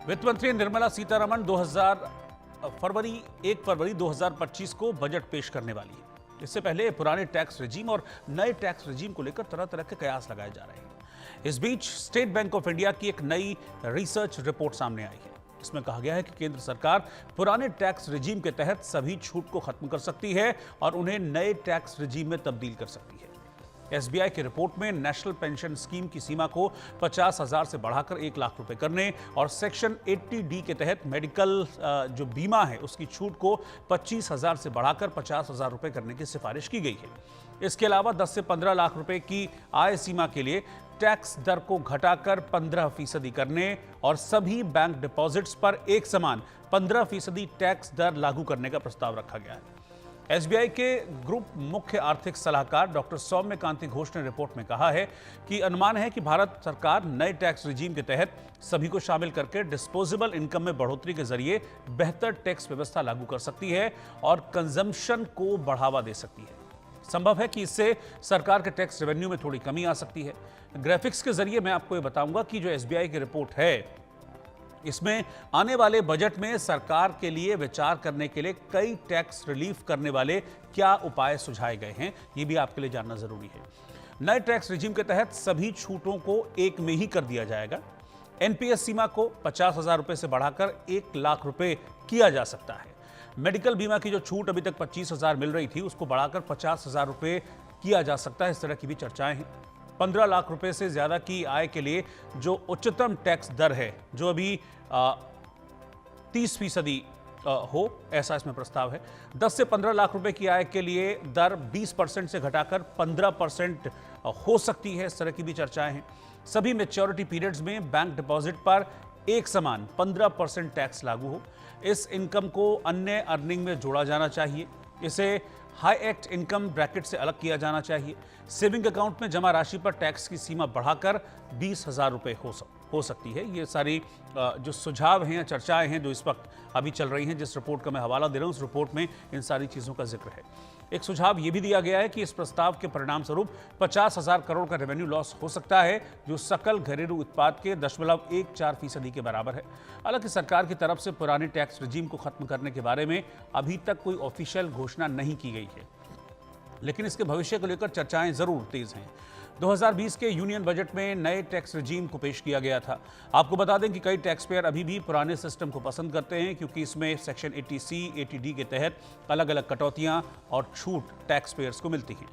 वित्त मंत्री निर्मला सीतारमण 1 फरवरी 2025 को बजट पेश करने वाली है। इससे पहले पुराने टैक्स रेजिम और नए टैक्स रेजिम को लेकर तरह तरह के कयास लगाए जा रहे हैं। इस बीच स्टेट बैंक ऑफ इंडिया की एक नई रिसर्च रिपोर्ट सामने आई है। इसमें कहा गया है कि केंद्र सरकार पुराने टैक्स रेजिम के तहत सभी छूट को खत्म कर सकती है और उन्हें नए टैक्स रेजिम में तब्दील कर सकती है। एसबीआई की रिपोर्ट में नेशनल पेंशन स्कीम की सीमा को 50,000 से बढ़ाकर 1 लाख रुपए करने और सेक्शन 80D के तहत मेडिकल जो बीमा है उसकी छूट को 25,000 से बढ़ाकर 50,000 रुपए करने की सिफारिश की गई है। इसके अलावा 10 से 15 लाख रुपए की आय सीमा के लिए टैक्स दर को घटाकर 15% करने और सभी बैंक डिपॉजिट्स पर एक समान 15% टैक्स दर लागू करने का प्रस्ताव रखा गया है। एसबीआई के ग्रुप मुख्य आर्थिक सलाहकार डॉक्टर सौम्य कांति घोष ने रिपोर्ट में कहा है कि अनुमान है कि भारत सरकार नए टैक्स रिजीम के तहत सभी को शामिल करके डिस्पोजेबल इनकम में बढ़ोतरी के जरिए बेहतर टैक्स व्यवस्था लागू कर सकती है और कंजम्पशन को बढ़ावा दे सकती है। संभव है कि इससे सरकार के टैक्स रेवेन्यू में थोड़ी कमी आ सकती है। ग्राफिक्स के जरिए मैं आपको ये बताऊंगा कि जो एसबीआई की रिपोर्ट है इसमें आने वाले बजट में सरकार के लिए विचार करने के लिए कई टैक्स रिलीफ करने वाले क्या उपाय सुझाए गए हैं, ये भी आपके लिए जानना जरूरी है। नए टैक्स रिजीम के तहत सभी छूटों को एक में ही कर दिया जाएगा। एनपीएस सीमा को 50,000 रुपए से बढ़ाकर 1 लाख रुपए किया जा सकता है। मेडिकल बीमा की जो छूट अभी तक 25,000 मिल रही थी उसको बढ़ाकर 50,000 रुपए किया जा सकता है। इस तरह की भी चर्चाएं हैं। 15 लाख रुपए से ज्यादा की आय के लिए जो उच्चतम टैक्स दर है जो अभी 30% हो, ऐसा इसमें प्रस्ताव है। 10 से 15 लाख रुपए की आय के लिए दर 20% से घटाकर 15% हो सकती है। इस तरह की भी चर्चाएं हैं। सभी मैच्योरिटी पीरियड्स में बैंक डिपॉजिट पर एक समान 15% टैक्स लागू हो। इस इनकम को अन्य अर्निंग में जोड़ा जाना चाहिए। इसे हाई एक्ट इनकम ब्रैकेट से अलग किया जाना चाहिए। सेविंग अकाउंट में जमा राशि पर टैक्स की सीमा बढ़ाकर 20,000 रुपए हो सकती है। ये सारी जो सुझाव हैं या चर्चाएं हैं जो इस वक्त अभी चल रही हैं, जिस रिपोर्ट का मैं हवाला दे रहा हूं उस रिपोर्ट में इन सारी चीजों का जिक्र है। एक सुझाव यह भी दिया गया है कि इस प्रस्ताव के परिणाम स्वरूप 50,000 करोड़ का रेवेन्यू लॉस हो सकता है, जो सकल घरेलू उत्पाद के 0.14% के बराबर है। हालांकि सरकार की तरफ से पुराने टैक्स रिजीम को खत्म करने के बारे में अभी तक कोई ऑफिशियल घोषणा नहीं की गई है, लेकिन इसके भविष्य को लेकर चर्चाएं जरूर तेज हैं। 2020 के यूनियन बजट में नए टैक्स रिजीम को पेश किया गया था। आपको बता दें कि कई टैक्स पेयर अभी भी पुराने सिस्टम को पसंद करते हैं, क्योंकि इसमें सेक्शन 80C, 80D के तहत अलग अलग कटौतियां और छूट टैक्स पेयर्स को मिलती हैं।